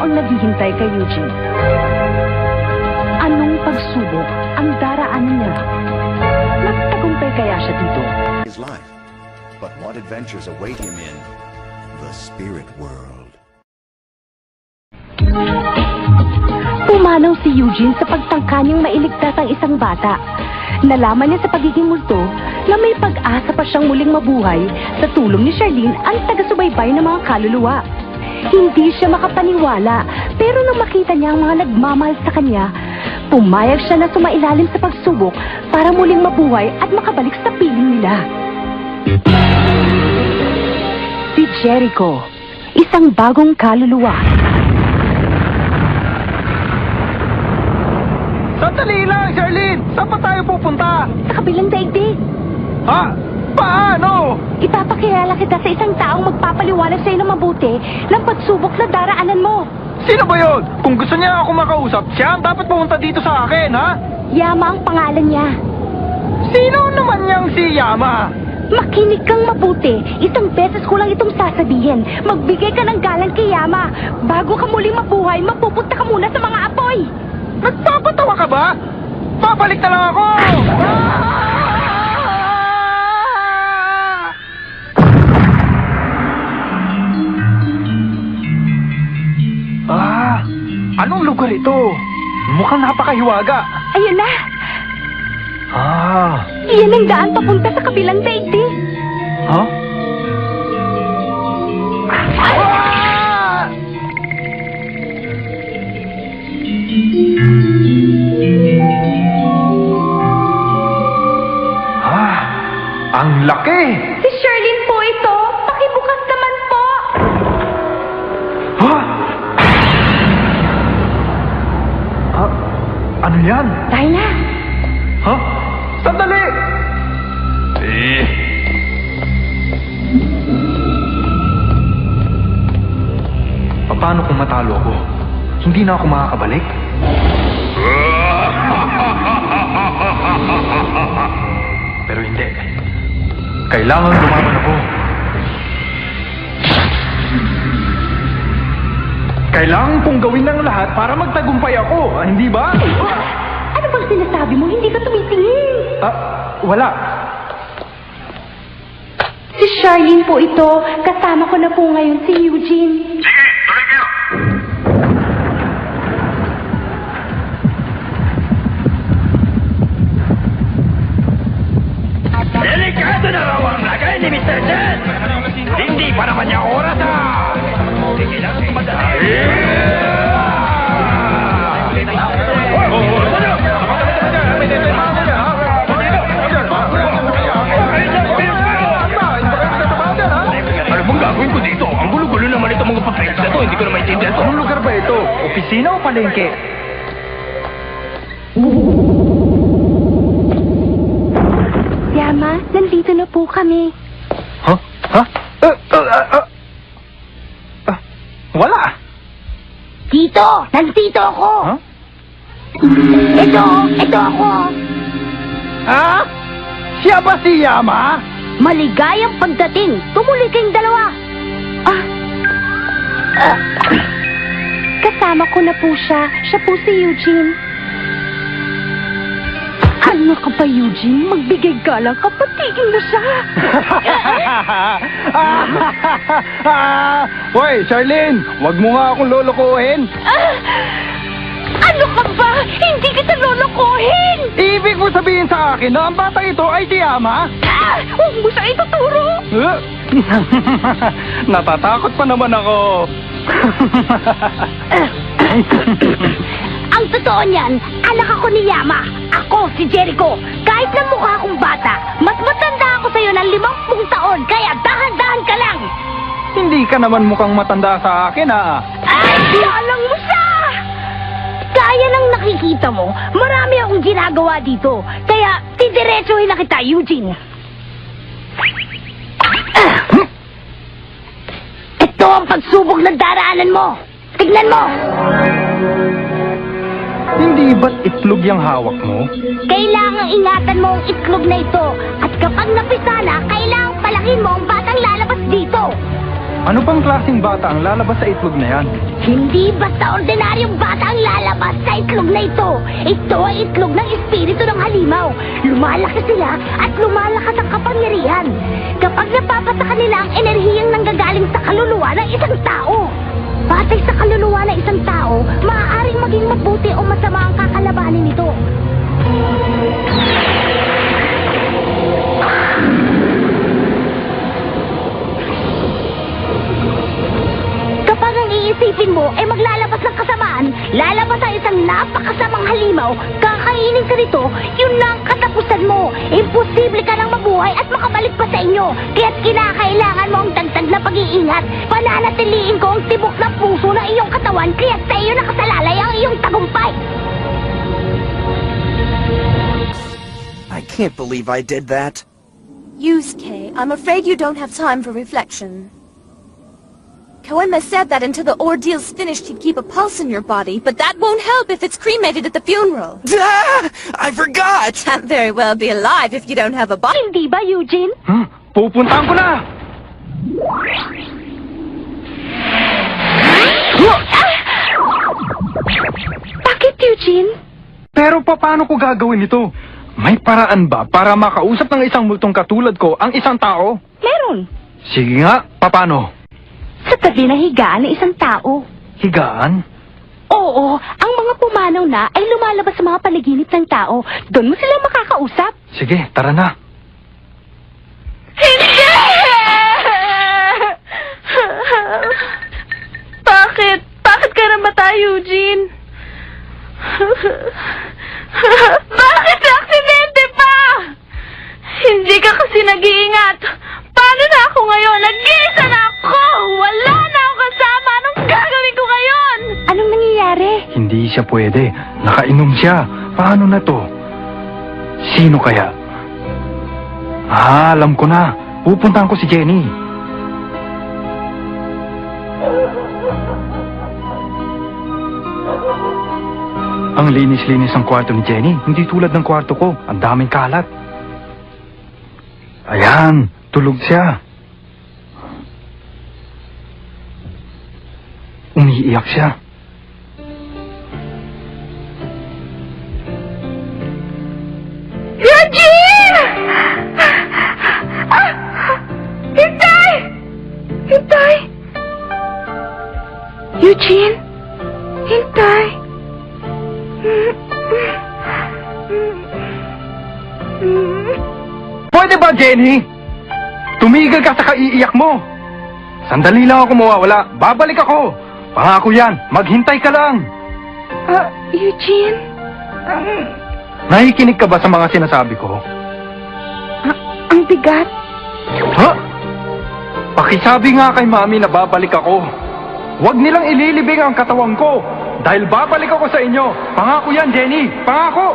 ang naghihintay kay Eugene? Anong pagsubok ang daraanan niya? Nagtagumpay kaya siya dito? His life, but what adventures await him in the spirit world? Pumanaw si Eugene sa pagtangka niyang mailigtas ang isang bata. Nalaman niya sa pagiging multo na may pag-asa pa siyang muling mabuhay sa tulong ni Charlene, ang taga-subaybay ng mga kaluluwa. Hindi siya makapaniwala, pero nang makita niya ang mga nagmamahal sa kanya, pumayag siya na sumailalim sa pagsubok para muling mabuhay at makabalik sa piling nila. Si Jericho, isang bagong kaluluwa. Sandali lang, Charlene! Saan pa tayo pupunta? Sa kabilang daigdig. Ha? Paano? Ipapakilala kita sa isang taong magpapaliwanag sa'yo ng mabuti ng pagsubok na daraanan mo. Sino ba yun? Kung gusto niya ako makausap, siya ang dapat pumunta dito sa akin, ha? Yama ang pangalan niya. Sino naman niyang si Yama? Makinig kang mabuti. Isang beses ko lang itong sasabihin. Magbigay ka ng galang kay Yama. Bago ka muling mabuhay, mapupunta ka muna sa mga apoy. Nagpapatawa ka ba? Babalik na lang ako! Anong lugar ito? Mukhang napakahiwaga. Ayun na. Iyan ang daan papunta sa kabilang daigdig. Ha? Ang laki! Si Charlene po ito. Pakibukas naman po. Ha? Ano yan? Tayo na. Ha? Sandali! Paano kung matalo ako? Hindi na ako makakabalik? Pero hindi. Kailangan lumaban ako. Kailangan kong gawin ng lahat para magtagumpay ako, hindi ba? Ano bang sinasabi mo? Hindi ka tumitingin. Wala. Si Charlene po ito. Kasama ko na po ngayon si Eugene. Sige, tuloy kayo. Delikado na raw ang lagay ni Mr. Chen. Hindi pa naman niya oras, ha? Sige lang, madali. Ano bang gagawin ko dito? Ang gulo-gulo naman itong mga papel na to. Hindi ko na maintindihan to. Anong lugar ba ito? Opisina o palengke? Yama, nandito na po kami. Ha? Ha? Wala! Tito, nandito ako. Ha? Ito ako. Ha? Siya ba si Yama? Maligayang pagdating. Tumuloy kayong dalawa. Kasama ko na po siya. Siya po si Eugene. Ano ka ba, Eugene? Magbigay galang ka. Patigil mo siya. Hoy, Charlene! Huwag mo nga akong lolokohin! Ano ka ba? Hindi kita lolokohin. Ibig mo sabihin sa akin na ang bata ito ay si Yama? Huwag mo siya ituturo. Natatakot pa naman ako. Ang totoo niyan, anak ako ni Yama. Ako si Jericho. Kahit na mukha akong bata, mas matanda ako sa'yo ng 50 taon, kaya dahan-dahan ka lang. Hindi ka naman mukhang matanda sa akin, ha? Alang mo siya! Kaya nang nakikita mo, marami akong ginagawa dito. Kaya, didiretsuhin na kita, Eugene. Ito ang pagsubok ng daraanan mo. Tignan mo! Hindi ba't itlog yung hawak mo? Kailangang ingatan mo ang itlog na ito. At kapag napisa na, kailangang palakin mo ang batang lalabas dito. Ano bang klaseng bata ang lalabas sa itlog na yan? Hindi basta ordinaryong bata ang lalabas sa itlog na ito. Ito ay itlog ng espiritu ng halimaw. Lumalaki sila at lumalakas ang kapangyarihan. Kapag napapataka nila ang enerhiyang nanggagaling sa kaluluwa ng isang tao. Batay sa kaluluwa ng isang tao, maaaring maging mabuti o masama ang kakalabanin nito. Kapag ang iisipin mo ay maglalabas ng kasamaan, lalabas ang isang napakasamang halimaw, kakainin ka nito, yun na ang katapusan mo. Imposible ka nang mabuhay at makabalik pa sa inyo. Kaya't kinakailangan mo ang dagdag na pag-iingat. Pananatiliin ko ang tibok ng puso ng iyong katawan, kaya't sa iyo nakasalalay ang iyong tagumpay. I can't believe I did that. Yusuke, I'm afraid you don't have time for reflection. Koenma said that until the ordeal's finished he'd keep a pulse in your body, but that won't help if it's cremated at the funeral. Ah! I forgot! Can't very well be alive if you don't have a body. Hindi ba, Eugene? Pupuntahan ko na! Bakit, Eugene? Pero paano ko gagawin ito? May paraan ba para makausap ng isang multong katulad ko ang isang tao? Meron. Sige nga, paano? Sa tabi ng higaan ng isang tao. Higaan? Oo, ang mga pumanaw na ay lumalabas sa mga panaginip ng tao. Doon mo sila makakausap. Sige, tara na. Hindi! Bakit? Bakit ka namatay, Eugene? Bakit sa aksidente pa? Hindi ka kasi nag-iingat. Paano na ako ngayon? Nag-iisa na ako! Wala na ako kasama! Anong gagawin ko ngayon? Anong nangyayari? Hindi siya pwede. Nakainom siya. Paano na to? Sino kaya? Ah, alam ko na. Pupuntahan ko si Jenny. Ang linis-linis ang kwarto ni Jenny. Hindi tulad ng kwarto ko. Ang daming kalat. Ayan, tulog siya. Umiiyak siya. Eugene! Hintay! Hintay! Eugene? Hintay! Pwede ba, Jenny? Tumigil ka sa kaiiyak mo. Sandali lang ako mawawala. Babalik ako. Pangako yan. Maghintay ka lang. Eugene? Nakikinig ka ba sa mga sinasabi ko? Ang bigat. Ha? Pakisabi nga kay Mami na babalik ako. Huwag nilang ililibing ang katawan ko. Dahil babalik ako sa inyo. Pangako yan, Jenny. Pangako!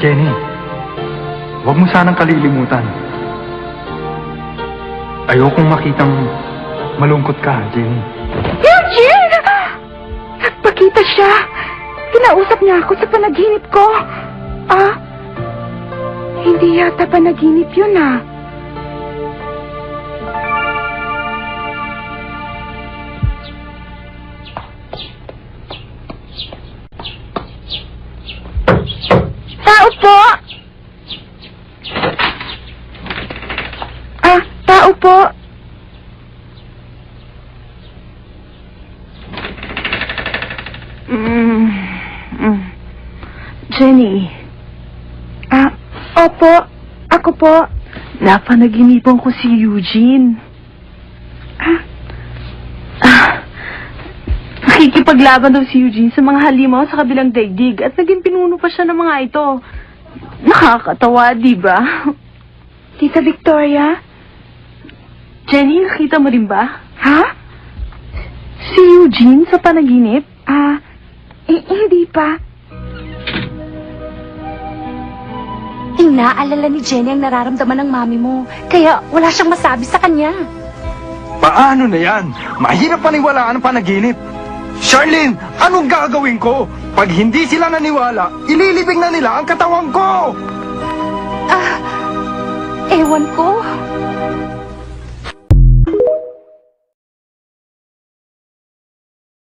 Jenny, huwag mo sanang kalilimutan. Ayokong makitang malungkot ka, Jenny. Eugene! Nagpakita siya. Kinausap niya ako sa panaginip ko. Hindi yata panaginip yun, Tao po! Tao po! Jenny. Opo. Ako po. Napanaginipan ko si Eugene. Nakikipaglaban daw si Eugene sa mga halimaw sa kabilang daigdig at naging pinuno pa siya ng mga ito. Nakakatawa, di ba? Tita Victoria? Jenny, nakita mo rin ba? Ha? Si Eugene sa panaginip? Hindi pa. Inaalala ni Jenny ang nararamdaman ng mami mo. Kaya wala siyang masabi sa kanya. Paano na yan? Mahirap paniwalaan ang panaginip. Charlene, anong gagawin ko? Pag hindi sila naniwala, ililibing na nila ang katawan ko! Ewan ko.